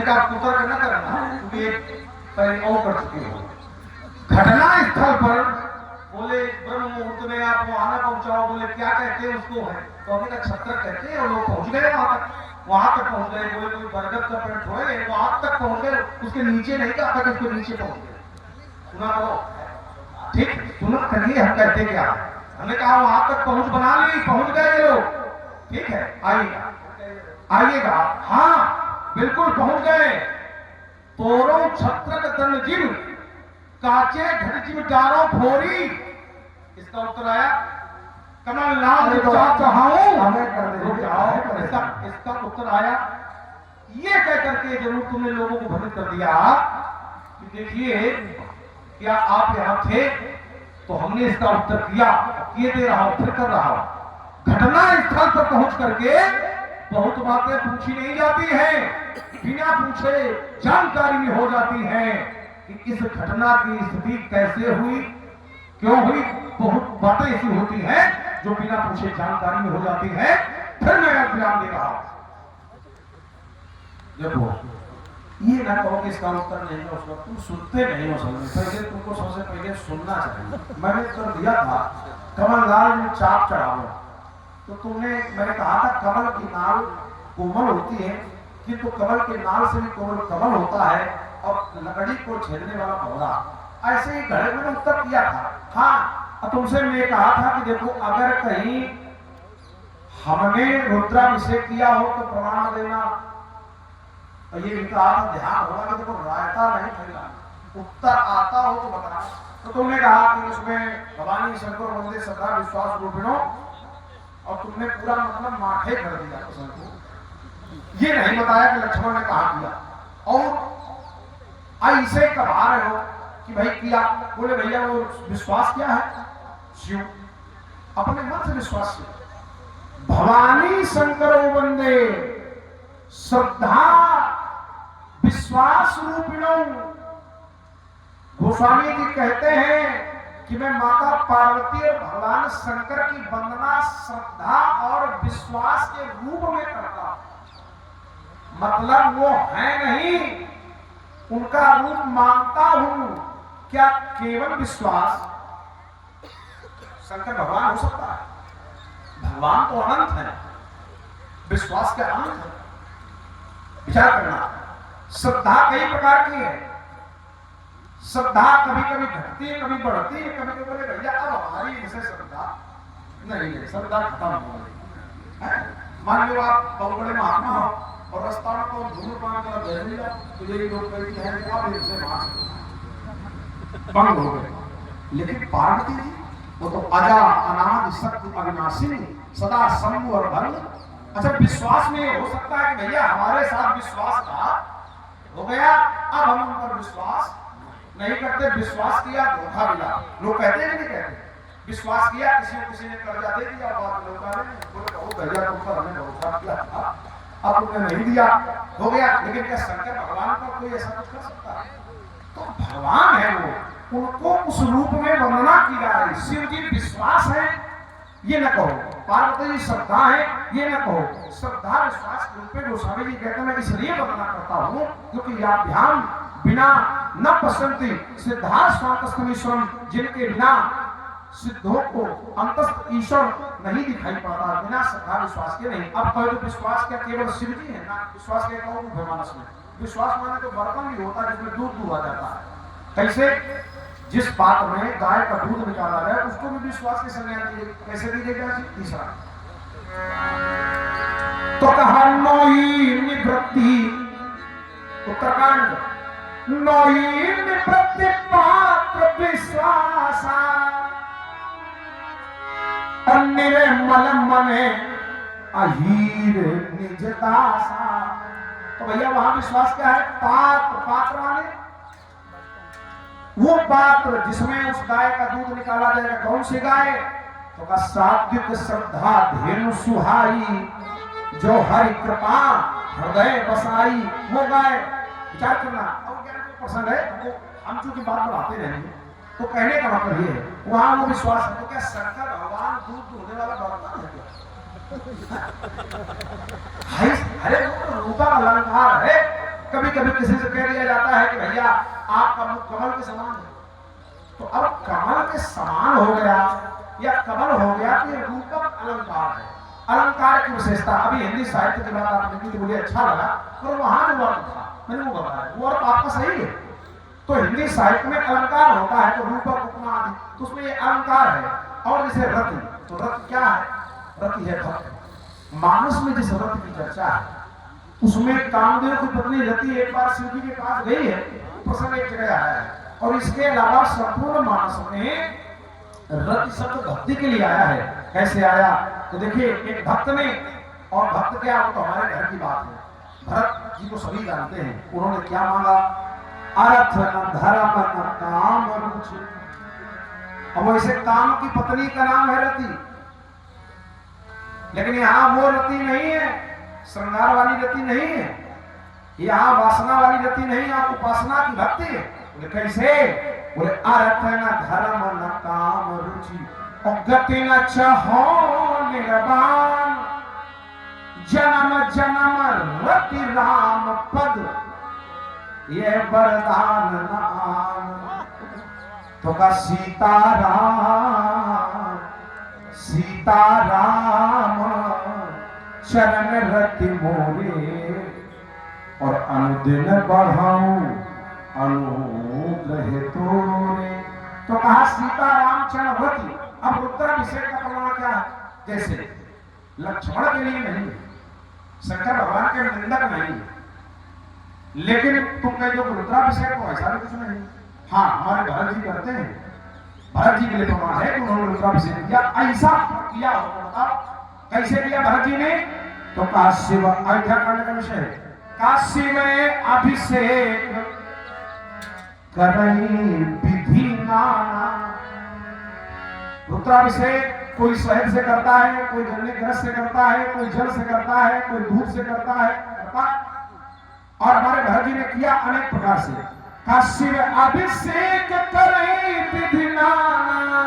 हमने कहा पुत्र का न करना, क्योंकि पहले और कर चुके हो। घटना स्थल पर बोले ब्रह्म मुहूर्त में आप वहां पहुंचाओ। बोले क्या कहते हैं उसको? है तो हमने कहा छत्र कहते हैं। और लोग पहुंच गए वहां तक पहुंच गए। बोले कोई बरगद का पेड़ थोड़े, वहां तक पहुंच गए। उसके नीचे नहीं कहा था कि उसके नीचे पहुंच गए। सुना करो, ठीक सुना करिए हम कहते क्या। हमने कहा वहां तक पहुंच बना ली, पहुंच गए ये लोग, ठीक है आइएगा आइएगा। हाँ बिल्कुल पहुंच गए। तोरो छत्र दन जीव काचे घट जीव डारो फोरी। इसका उत्तर आया कमल नाम इसका उत्तर आया ये कह करके जरूर तुमने लोगों को भ्रमित कर दिया कि देखिए क्या आप यहां थे। तो हमने इसका उत्तर किए दे रहा हूं, फिर कर रहा हूं। घटना स्थल पर पहुंच करके बहुत बातें पूछी नहीं जाती हैं, बिना पूछे जानकारी में हो जाती है कि इस घटना की स्थिति कैसे हुई, क्यों हुई। बहुत बातें ऐसी होती हैं जो बिना पूछे जानकारी में हो जाती है। फिर मैं विराम दे रहा हूं। देखो ये ना कहो कि इसका उत्तर नहीं है, उसका तुम सुनते नहीं हो। पहले तुमको सबसे पहले सुनना चाहिए। मैंने उत्तर दिया था कमलनाल में चाप चढ़ाओ, तो तुमने मैंने कहा था कमल की नाल कोमल होती है, किंतु कमल के नाल से भी कोमल कमल होता है और लकड़ी को छेदने वाला पौधा। ऐसे ही घड़े मैंने उत्तर दिया था। हाँ तुमसे मैं कहा था कि देखो अगर कहीं हमने रुद्राभिषेक किया हो तो प्रमाण देना। तो ये भी कहा था ध्यान होगा कि देखो रायता नहीं खरीदा, उत्तर आता हो तो बताना। तो तुमने कहा कि उसमें भवानी शंकर मंदिर श्रद्धा विश्वास रूपिणों, और तुमने पूरा मतलब माठे कर दिया प्रश्न को। ये नहीं बताया कि लक्ष्मण ने कहा किया। और ऐसे कहा रहे हो कि भाई किया। बोले भैया वो विश्वास क्या है? शिव अपने मन से विश्वास किया। भवानी शंकर वंदे श्रद्धा विश्वास रूपिणों। गोस्वामी जी कहते हैं कि मैं माता पार्वती और भगवान शंकर की वंदना श्रद्धा और विश्वास के रूप में करता हूं। मतलब वो है नहीं, उनका रूप मानता हूं। क्या केवल विश्वास? शंकर भगवान हो सकता है? भगवान तो अनंत है, विश्वास के अनंत है। विचार करना। श्रद्धा कई प्रकार की है। श्रद्धा कभी कभी घटती है, कभी बढ़ती है। कभी कभी बोले भैया अब हमारी इनसे श्रद्धा नहीं है, श्रद्धा खत्म हो गई। मान लो आप बहुत बड़े महात्मा हो और रास्ता में तो धूम्रपान का बह लिया, तो यही लोग कहते हैं कि आप इनसे बंद हो गए। लेकिन पार्वती जी वो तो अजा अनाद सत्य अविनाशिनी सदा शंभु और भंग। अच्छा विश्वास में हो सकता है कि भैया हमारे साथ विश्वास था हो गया, अब हम उन पर विश्वास नहीं करते। विश्वास किया धोखा मिला। लोग कहते हैं नहीं कहते? विश्वास किया किसी ने कर्जा दे दिया, बाद में बोले बहुत भैया तुम पर हमने भरोसा किया था, अब तुमने नहीं दिया, हो गया। लेकिन क्या शंकर भगवान का कोई ऐसा कुछ कर सकता है? तो भगवान है वो, उनको उस रूप में वंदना की जा रही। शिव जी विश्वास है ये न कहो, पार्वती जी श्रद्धा है ये न कहो। श्रद्धा विश्वास के रूप में गोस्वामी जी कहते हैं मैं इसलिए वंदना करता हूं क्योंकि याभ्याम बिना न पश्यन्ति सिद्धा स्वातस्तमीश्वरम। जिनके बिना सिद्धों को अंतस्थ ईश्वर नहीं दिखाई पड़ता, बिना श्रद्धा विश्वास के नहीं। अब कहो तो विश्वास क्या केवल शिव जी है ना? विश्वास क्या कहूं मानस में? विश्वास माने तो बर्तन भी होता है जिसमें दूध आ जाता है। कैसे? जिस बात में गाय का दूध निकाला जाए उसको भी विश्वास की संज्ञा दी। कैसे दी जाएगी? तीसरा तो कहा नोई निवृत्ति उत्तरकांड। नोई निवृत्ति पात्र विश्वासा अन्य मल मने अहीर निजदासा। तो भैया वहां विश्वास क्या है? पात्र माने वो पात्र जिसमें उस गाय का दूध निकाला जाएगा। कौन सी गाय? तो का सात्विक श्रद्धा धेनु सुहाई जो हरि कृपा हृदय बसाई, वो गाय। विचार करना। और क्या पसंद है वो, हम चूंकि बात बढ़ाते रहेंगे तो कहने का मतलब ये है वहां वो विश्वास है। तो क्या शंकर भगवान दूध दूहने वाला बर्तन है क्या? अरे वो तो रूपा अलंकार है, कभी कभी किसी से कह दिया जाता है कि भैया आपका मुख कमल के समान है, तो अब कमल के समान हो गया या कमल हो गया तो ये रूपक अलंकार है, अलंकार की विशेषता। अभी हिंदी साहित्य की बात आपने की तो मुझे अच्छा लगा, पर वहां जो वर्ग था मैंने वो बताया, वो अर्थ आपका सही है। तो हिंदी साहित्य में अलंकार होता है तो रूपक उपमा आदि, तो उसमें ये अलंकार है। और जैसे रति, तो रति क्या है? रति है भक्त। मानस में जिस रति की चर्चा है उसमें कामदेव की पत्नी रति एक बार शिव जी के पास गई है, प्रसंग एक जगह आया है। और इसके अलावा संपूर्ण मानस में रति शब्द भक्ति के लिए आया है। कैसे आया? तो देखिए, एक भक्त ने, और भक्त क्या, वो तो हमारे घर की बात है, भरत जी को सभी जानते हैं, उन्होंने क्या मांगा? अर्थ न धर्म न काम रुचि। अब वैसे काम की पत्नी का नाम है रति, लेकिन यहां वो रति नहीं है, श्रृंगार वाली रति नहीं है, यहां वासना वाली रति नहीं, यहां उपासना की भक्ति है। बोले कैसे? बोले अर्थ न धर्म न काम रुचि और गति न चाहो निर्वाण, जन्म जन्म रति राम पद ये वरदान न आन। तो का सीताराम सीताराम चरण रति मोरे और अनुदिन बढ़ाऊं अनुग्रह तोरे। तो कहा सीताराम चरण रति। अब रुद्राभिषेक का प्रमाण क्या है? जैसे लक्ष्मण के लिए नहीं, शंकर भगवान के निंदक नहीं, लेकिन तुम कह दो रुद्राभिषेक को ऐसा भी कुछ नहीं। हाँ, हमारे भरत जी करते हैं, भरत जी के लिए प्रमाण है कि उन्होंने रुद्राभिषेक किया। ऐसा किया हो बताओ, कैसे किया भरत जी ने? तो काशी व अयोध्या कांड का विषय है, काशी में अभिषेक करई विधि नाना। रुद्राभिषेक कोई शहद से करता है, कोई गन्ने के रस से करता है, कोई जल से करता है, कोई दूध से करता है, और हमारे भरत जी ने किया अनेक प्रकार से। काशी में अभिषेक करे विधि नाना